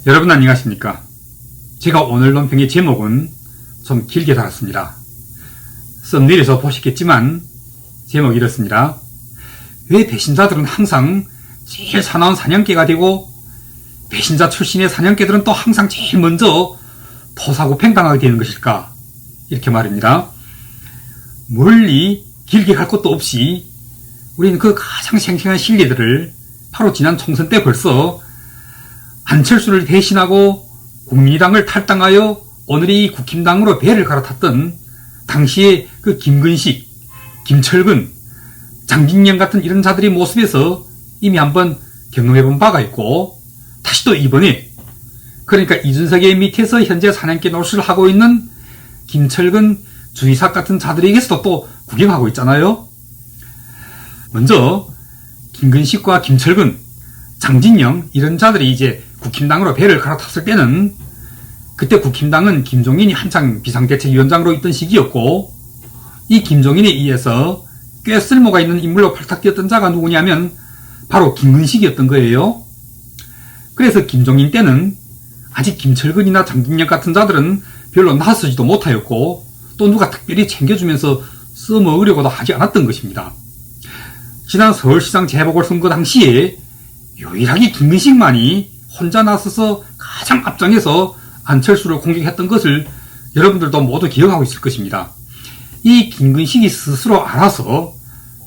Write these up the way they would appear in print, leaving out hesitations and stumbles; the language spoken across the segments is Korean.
여러분 안녕하십니까? 제가 오늘 논평의 제목은 좀 길게 달았습니다. 썸네일에서 보셨겠지만 제목이 이렇습니다. 왜 배신자들은 항상 제일 사나운 사냥개가 되고 배신자 출신의 사냥개들은 또 항상 제일 먼저 토사구팽당하게 되는 것일까? 이렇게 말입니다. 멀리 길게 갈 것도 없이 우리는 그 가장 생생한 실리들을 바로 지난 총선 때 벌써 안철수를 배신하고 국민의당을 탈당하여 오늘의 국힘당으로 배를 갈아탔던 당시에 그 김근식, 김철근, 장진영 같은 이런 자들의 모습에서 이미 한번 경험해본 바가 있고 다시 또 이번에 그러니까 이준석의 밑에서 현재 사냥개 노릇을 하고 있는 김철근, 주의삭 같은 자들에게서도 또 구경하고 있잖아요. 먼저 김근식과 김철근, 장진영 이런 자들이 이제 국힘당으로 배를 갈아탔을 때는 그때 국힘당은 김종인이 한창 비상대책위원장으로 있던 시기였고 이 김종인에 의해서 꽤 쓸모가 있는 인물로 발탁되었던 자가 누구냐면 바로 김근식이었던 거예요. 그래서 김종인 때는 아직 김철근이나 장진영 같은 자들은 별로 나서지도 못하였고 또 누가 특별히 챙겨주면서 써먹으려고도 하지 않았던 것입니다. 지난 서울시장 재보궐선거 당시에 유일하게 김근식만이 혼자 나서서 가장 앞장에서 안철수를 공격했던 것을 여러분들도 모두 기억하고 있을 것입니다. 이 김근식이 스스로 알아서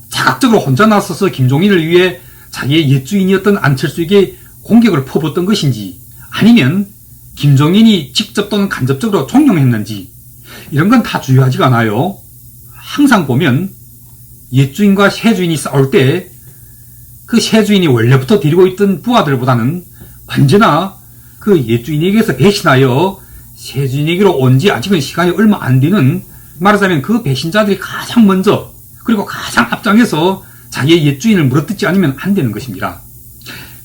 자각적으로 혼자 나서서 김종인을 위해 자기의 옛 주인이었던 안철수에게 공격을 퍼붓던 것인지 아니면 김종인이 직접 또는 간접적으로 종용했는지 이런 건 다 중요하지가 않아요. 항상 보면 옛 주인과 새 주인이 싸울 때 그 새 주인이 원래부터 데리고 있던 부하들보다는 언제나 그 옛 주인에게서 배신하여 새 주인에게로 온 지 아직은 시간이 얼마 안 되는 말하자면 그 배신자들이 가장 먼저 그리고 가장 앞장에서 자기의 옛 주인을 물어뜯지 않으면 안 되는 것입니다.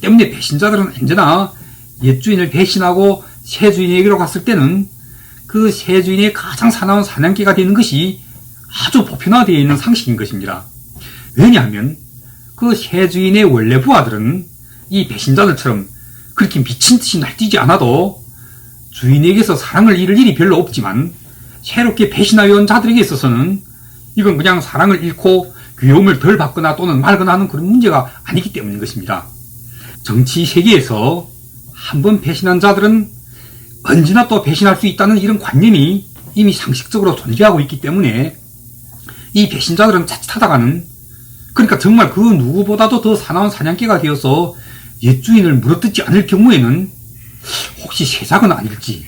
때문에 배신자들은 언제나 옛 주인을 배신하고 새 주인에게로 갔을 때는 그 새 주인의 가장 사나운 사냥개가 되는 것이 아주 보편화되어 있는 상식인 것입니다. 왜냐하면 그 새 주인의 원래 부하들은 이 배신자들처럼 그렇게 미친 듯이 날뛰지 않아도 주인에게서 사랑을 잃을 일이 별로 없지만 새롭게 배신하여 온 자들에게 있어서는 이건 그냥 사랑을 잃고 귀여움을 덜 받거나 또는 말거나 하는 그런 문제가 아니기 때문인 것입니다. 정치 세계에서 한번 배신한 자들은 언제나 또 배신할 수 있다는 이런 관념이 이미 상식적으로 존재하고 있기 때문에 이 배신자들은 자칫하다가는 그러니까 정말 그 누구보다도 더 사나운 사냥개가 되어서 옛 주인을 물어뜯지 않을 경우에는 혹시 세작은 아닐지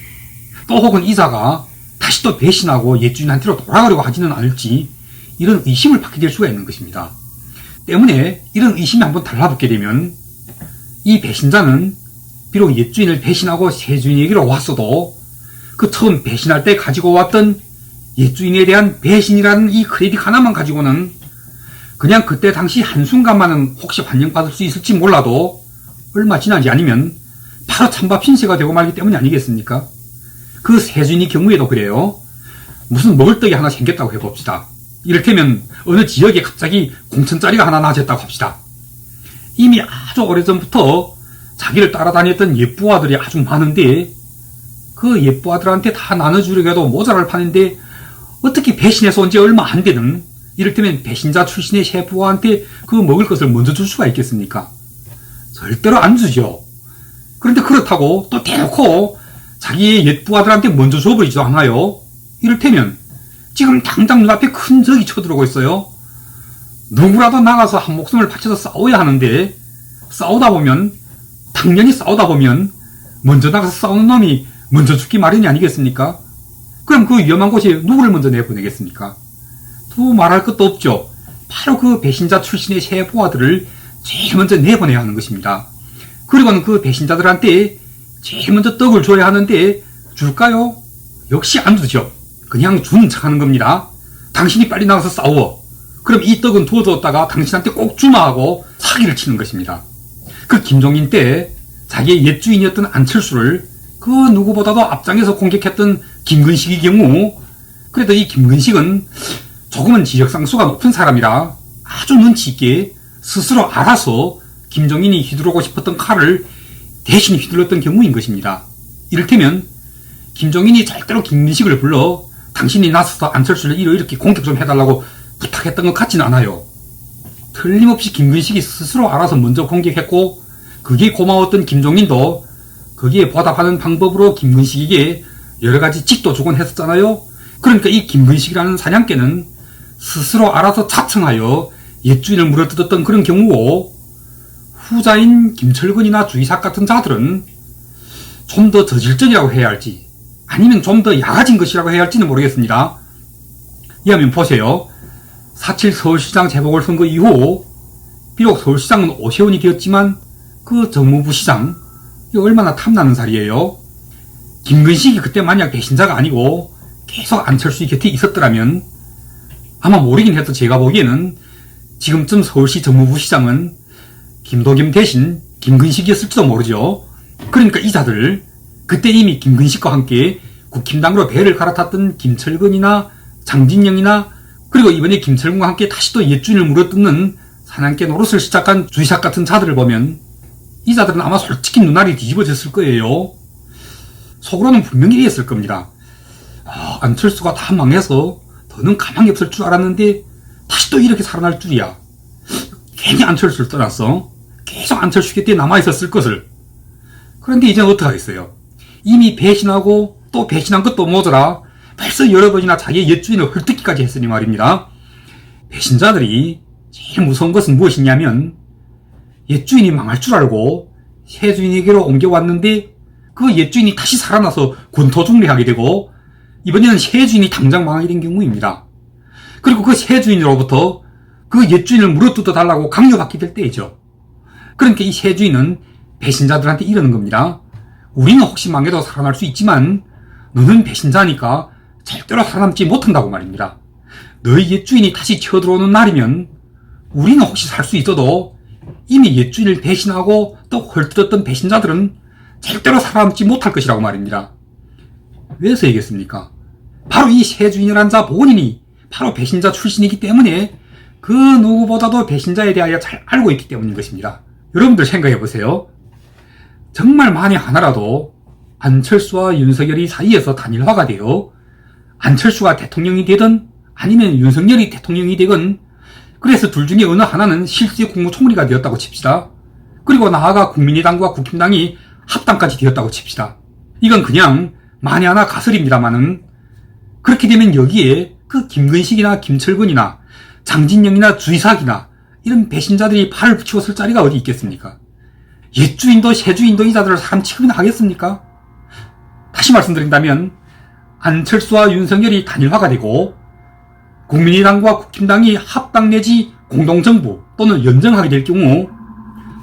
또 혹은 이자가 다시 또 배신하고 옛 주인한테로 돌아가려고 하지는 않을지 이런 의심을 받게 될 수가 있는 것입니다. 때문에 이런 의심이 한번 달라붙게 되면 이 배신자는 비록 옛 주인을 배신하고 새 주인에게로 왔어도 그 처음 배신할 때 가지고 왔던 옛 주인에 대한 배신이라는 이 크레딧 하나만 가지고는 그냥 그때 당시 한순간만은 혹시 환영받을 수 있을지 몰라도 얼마 지나지 않으면 바로 찬밥 신세가 되고 말기 때문이 아니겠습니까? 그 새 주인의 경우에도 그래요. 무슨 먹을 떡이 하나 생겼다고 해봅시다. 이를테면 어느 지역에 갑자기 공천자리가 하나 나아졌다고 합시다. 이미 아주 오래전부터 자기를 따라다녔던 옛부하들이 아주 많은데 그 옛부하들한테 다 나눠주려고 해도 모자랄 판인데 어떻게 배신해서 온 지 얼마 안 되는 이를테면 배신자 출신의 새 부하한테 그 먹을 것을 먼저 줄 수가 있겠습니까? 절대로 안 주죠. 그런데 그렇다고 또 대놓고 자기의 옛 부하들한테 먼저 줘버리지도 않아요. 이를테면 지금 당장 눈앞에 큰 적이 쳐들어오고 있어요. 누구라도 나가서 한 목숨을 바쳐서 싸워야 하는데 당연히 싸우다 보면 먼저 나가서 싸우는 놈이 먼저 죽기 마련이 아니겠습니까? 그럼 그 위험한 곳에 누구를 먼저 내보내겠습니까? 또 말할 것도 없죠. 바로 그 배신자 출신의 새 부하들을 제일 먼저 내보내야 하는 것입니다. 그리고는 그 배신자들한테 제일 먼저 떡을 줘야 하는데 줄까요? 역시 안 주죠. 그냥 준 척하는 겁니다. 당신이 빨리 나가서 싸워. 그럼 이 떡은 두어줬다가 당신한테 꼭 주마 하고 사기를 치는 것입니다. 그 김종인 때 자기의 옛 주인이었던 안철수를 그 누구보다도 앞장에서 공격했던 김근식의 경우 그래도 이 김근식은 조금은 지적상수가 높은 사람이라 아주 눈치 있게 스스로 알아서 김종인이 휘두르고 싶었던 칼을 대신 휘둘렀던 경우인 것입니다. 이를테면 김종인이 절대로 김근식을 불러 당신이 나서서 안철수를 이렇게 공격 좀 해달라고 부탁했던 것 같지는 않아요. 틀림없이 김근식이 스스로 알아서 먼저 공격했고 그게 고마웠던 김종인도 거기에 보답하는 방법으로 김근식에게 여러가지 직도 주곤 했었잖아요. 그러니까 이 김근식이라는 사냥개는 스스로 알아서 자청하여 옛주인을 물어뜯었던 그런 경우고, 후자인 김철근이나 주의삭 같은 자들은 좀 더 저질적이라고 해야 할지 아니면 좀 더 야가진 것이라고 해야 할지는 모르겠습니다. 이하면 보세요. 4.7 서울시장 재보궐선거 이후 비록 서울시장은 오세훈이 되었지만 그 정무부 시장 얼마나 탐나는 살이에요. 김근식이 그때 만약 배신자가 아니고 계속 안철수 곁에 있었더라면 아마 모르긴 해도 제가 보기에는 지금쯤 서울시 정무부 시장은 김도겸 대신 김근식이었을지도 모르죠. 그러니까 이 자들, 그때 이미 김근식과 함께 국힘당으로 배를 갈아탔던 김철근이나 장진영이나 그리고 이번에 김철근과 함께 다시 또 옛주인을 물어뜯는 사냥개 노릇을 시작한 주의삭 같은 자들을 보면 이 자들은 아마 솔직히 눈알이 뒤집어졌을 거예요. 속으로는 분명히 이랬을 겁니다. 안철수가 다 망해서 더는 가망이 없을 줄 알았는데 다시 또 이렇게 살아날 줄이야. 괜히 안철수를 떠났어. 계속 안철수 곁에 남아있었을 것을. 그런데 이제는 어떡하겠어요. 이미 배신하고 또 배신한 것도 모자라 벌써 여러 번이나 자기의 옛주인을 헐뜯기까지 했으니 말입니다. 배신자들이 제일 무서운 것은 무엇이냐면 옛주인이 망할 줄 알고 새 주인에게로 옮겨왔는데 그 옛주인이 다시 살아나서 군토중리하게 되고 이번에는 새 주인이 당장 망하게 된 경우입니다. 그리고 그 새 주인으로부터 그 옛주인을 물어뜯어 달라고 강요받게 될 때이죠. 그러니까 이 새 주인은 배신자들한테 이러는 겁니다. 우리는 혹시 망해도 살아날 수 있지만 너는 배신자니까 절대로 살아남지 못한다고 말입니다. 너희 옛주인이 다시 쳐들어오는 날이면 우리는 혹시 살 수 있어도 이미 옛주인을 배신하고 또 헐뜯었던 배신자들은 절대로 살아남지 못할 것이라고 말입니다. 왜서 얘기했습니까? 바로 이 새 주인이란 자 본인이 바로 배신자 출신이기 때문에 그 누구보다도 배신자에 대하여 잘 알고 있기 때문인 것입니다. 여러분들 생각해보세요. 정말 만에 하나라도 안철수와 윤석열이 사이에서 단일화가 되어 안철수가 대통령이 되든 아니면 윤석열이 대통령이 되건 그래서 둘 중에 어느 하나는 실제 국무총리가 되었다고 칩시다. 그리고 나아가 국민의당과 국힘당이 합당까지 되었다고 칩시다. 이건 그냥 만에 하나 가설입니다만은 그렇게 되면 여기에 그 김근식이나 김철근이나 장진영이나 주의삭이나 이런 배신자들이 발을 붙이고 설 자리가 어디 있겠습니까? 옛주인도 새주인도 이 자들을 사람 취급이나 하겠습니까? 다시 말씀드린다면 안철수와 윤석열이 단일화가 되고 국민의당과 국힘당이 합당 내지 공동정부 또는 연정하게 될 경우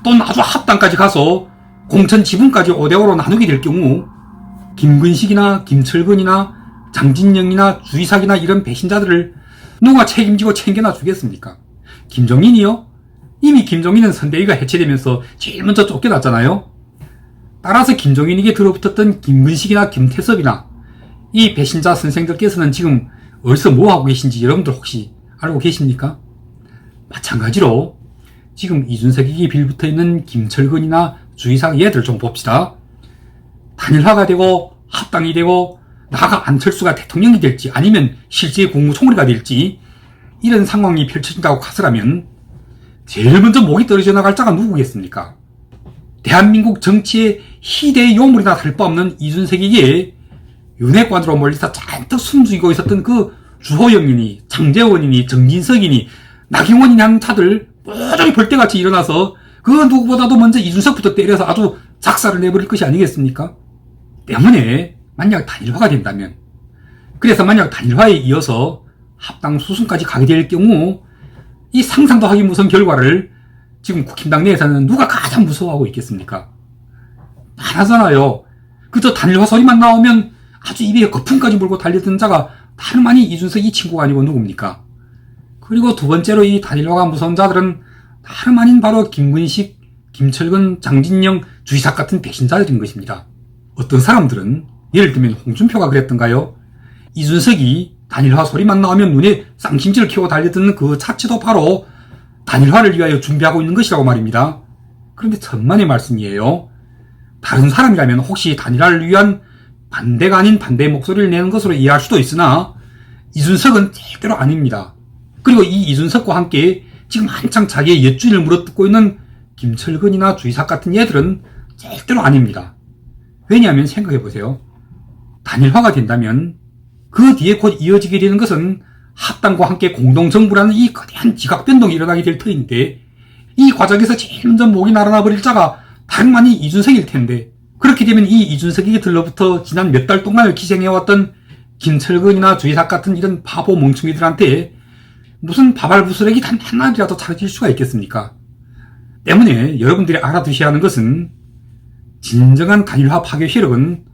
또는 아주 합당까지 가서 공천 지분까지 5대5로 나누게 될 경우 김근식이나 김철근이나 장진영이나 주의삭이나 이런 배신자들을 누가 책임지고 챙겨놔 주겠습니까? 김종인이요? 이미 김종인은 선대위가 해체되면서 제일 먼저 쫓겨났잖아요. 따라서 김종인에게 들어붙었던 김근식이나 김태섭이나 이 배신자 선생들께서는 지금 어디서 뭐하고 계신지 여러분들 혹시 알고 계십니까? 마찬가지로 지금 이준석에게 빌붙어있는 김철근이나 주의삭 얘들 좀 봅시다. 단일화가 되고 합당이 되고 나아가 안철수가 대통령이 될지 아니면 실제 국무총리가 될지 이런 상황이 펼쳐진다고 가설하면 제일 먼저 목이 떨어져 나갈 자가 누구겠습니까? 대한민국 정치의 희대의 요물이나 다를바없는 이준석에게 윤핵관으로 몰려서 잔뜩 숨죽이고 있었던 그 주호영이니 장재원이니 정진석이니 나경원이니 하는 자들 모조리 벌떼같이 일어나서 그 누구보다도 먼저 이준석부터 때려서 아주 작사를 내버릴 것이 아니겠습니까? 때문에 만약 단일화가 된다면, 그래서 만약 단일화에 이어서 합당 수순까지 가게 될 경우 이 상상도 하기 무서운 결과를 지금 국힘당 내에서는 누가 가장 무서워하고 있겠습니까? 하나잖아요. 그저 단일화 소리만 나오면 아주 입에 거품까지 물고 달려든 자가 다름 아닌 이준석 이 친구가 아니고 누굽니까? 그리고 두 번째로 이 단일화가 무서운 자들은 다름 아닌 바로 김근식, 김철근, 장진영, 주의삭 같은 배신자들인 것입니다. 어떤 사람들은 예를 들면 홍준표가 그랬던가요? 이준석이 단일화 소리만 나오면 눈에 쌍심지를 켜고 달려드는 그 자체도 바로 단일화를 위하여 준비하고 있는 것이라고 말입니다. 그런데 천만의 말씀이에요. 다른 사람이라면 혹시 단일화를 위한 반대가 아닌 반대의 목소리를 내는 것으로 이해할 수도 있으나 이준석은 절대로 아닙니다. 그리고 이 이준석과 함께 지금 한창 자기의 옛주인을 물어뜯고 있는 김철근이나 주이삭 같은 얘들은 절대로 아닙니다. 왜냐하면 생각해보세요. 단일화가 된다면 그 뒤에 곧 이어지게 되는 것은 합당과 함께 공동정부라는 이 거대한 지각변동이 일어나게 될 터인데 이 과정에서 제일 먼저 목이 날아나 버릴 자가 다름 아닌 이준석일 텐데 그렇게 되면 이 이준석에게 들러부터 지난 몇 달 동안을 기생해왔던 김철근이나 주이삭 같은 이런 바보 멍청이들한테 무슨 바발부스렉이 단 하나라도 차려질 수가 있겠습니까? 때문에 여러분들이 알아두셔야 하는 것은 진정한 단일화 파괴 세력은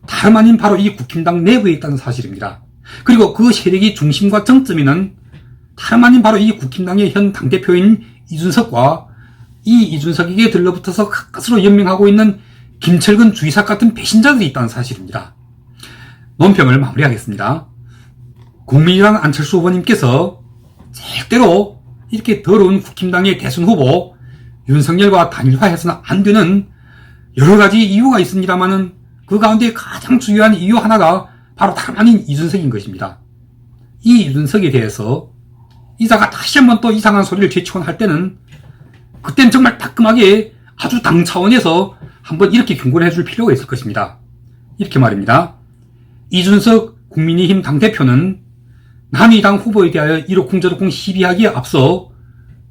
다름 아닌 바로 이 국힘당 내부에 있다는 사실입니다. 그리고 그 세력의 중심과 정점에는 다름 아닌 바로 이 국힘당의 현 당대표인 이준석과 이 이준석에게 들러붙어서 가까스로 연명하고 있는 김철근 주이삭 같은 배신자들이 있다는 사실입니다. 논평을 마무리하겠습니다. 국민의당 안철수 후보님께서 절대로 이렇게 더러운 국힘당의 대선 후보 윤석열과 단일화해서는 안 되는 여러 가지 이유가 있습니다만은 그 가운데 가장 중요한 이유 하나가 바로 다름 아닌 이준석인 것입니다. 이 이준석에 대해서 이자가 다시 한번 또 이상한 소리를 제치곤 할 때는 그땐 정말 따끔하게 아주 당 차원에서 한번 이렇게 경고를 해줄 필요가 있을 것입니다. 이렇게 말입니다. 이준석 국민의힘 당대표는 남의 당 후보에 대하여 이러쿵저러쿵 시비하기에 앞서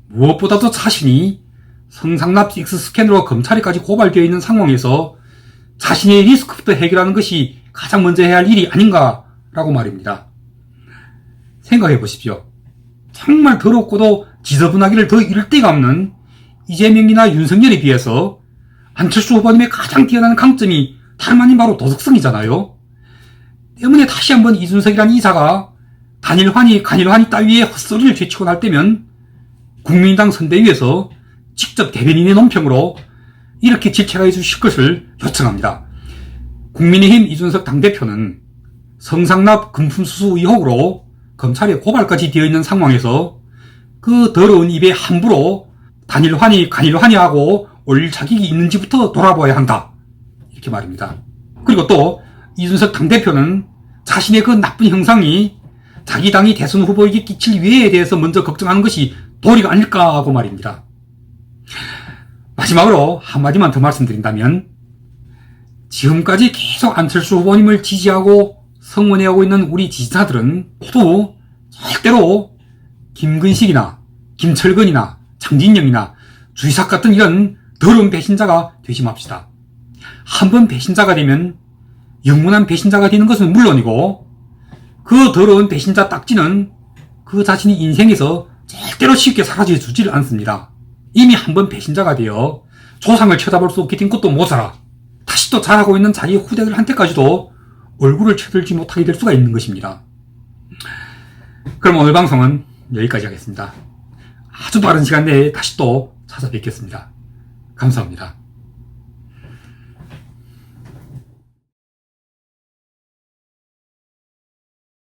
무엇보다도 자신이 성상납 식스 스캔으로 검찰에까지 고발되어 있는 상황에서 자신의 리스크부터 해결하는 것이 가장 먼저 해야 할 일이 아닌가라고 말입니다. 생각해 보십시오. 정말 더럽고도 지저분하기를 더 이를 데가 없는 이재명이나 윤석열에 비해서 안철수 후보님의 가장 뛰어난 강점이 다름 아닌 바로 도덕성이잖아요. 때문에 다시 한번 이준석이라는 이자가 단일화니 간일화니 따위의 헛소리를 제치고 날 때면 국민의당 선대위에서 직접 대변인의 논평으로 이렇게 질책해 주실 것을 요청합니다. 국민의힘 이준석 당대표는 성상납 금품수수 의혹으로 검찰에 고발까지 되어 있는 상황에서 그 더러운 입에 함부로 단일화니 간일화니 하고 올릴 자격이 있는지부터 돌아봐야 한다. 이렇게 말입니다. 그리고 또 이준석 당대표는 자신의 그 나쁜 형상이 자기 당이 대선 후보에게 끼칠 위해에 대해서 먼저 걱정하는 것이 도리가 아닐까 하고 말입니다. 마지막으로 한마디만 더 말씀드린다면 지금까지 계속 안철수 후보님을 지지하고 성원해오고 있는 우리 지지자들은 모두 절대로 김근식이나 김철근이나 장진영이나 주이삭 같은 이런 더러운 배신자가 되지 맙시다. 한번 배신자가 되면 영원한 배신자가 되는 것은 물론이고 그 더러운 배신자 딱지는 그 자신이 인생에서 절대로 쉽게 사라져 주지를 않습니다. 이미 한번 배신자가 되어 조상을 쳐다볼 수 없게 된 것도 모자라 다시 또 잘하고 있는 자기 후대들한테까지도 얼굴을 쳐들지 못하게 될 수가 있는 것입니다. 그럼 오늘 방송은 여기까지 하겠습니다. 아주 빠른 시간 내에 다시 또 찾아뵙겠습니다. 감사합니다.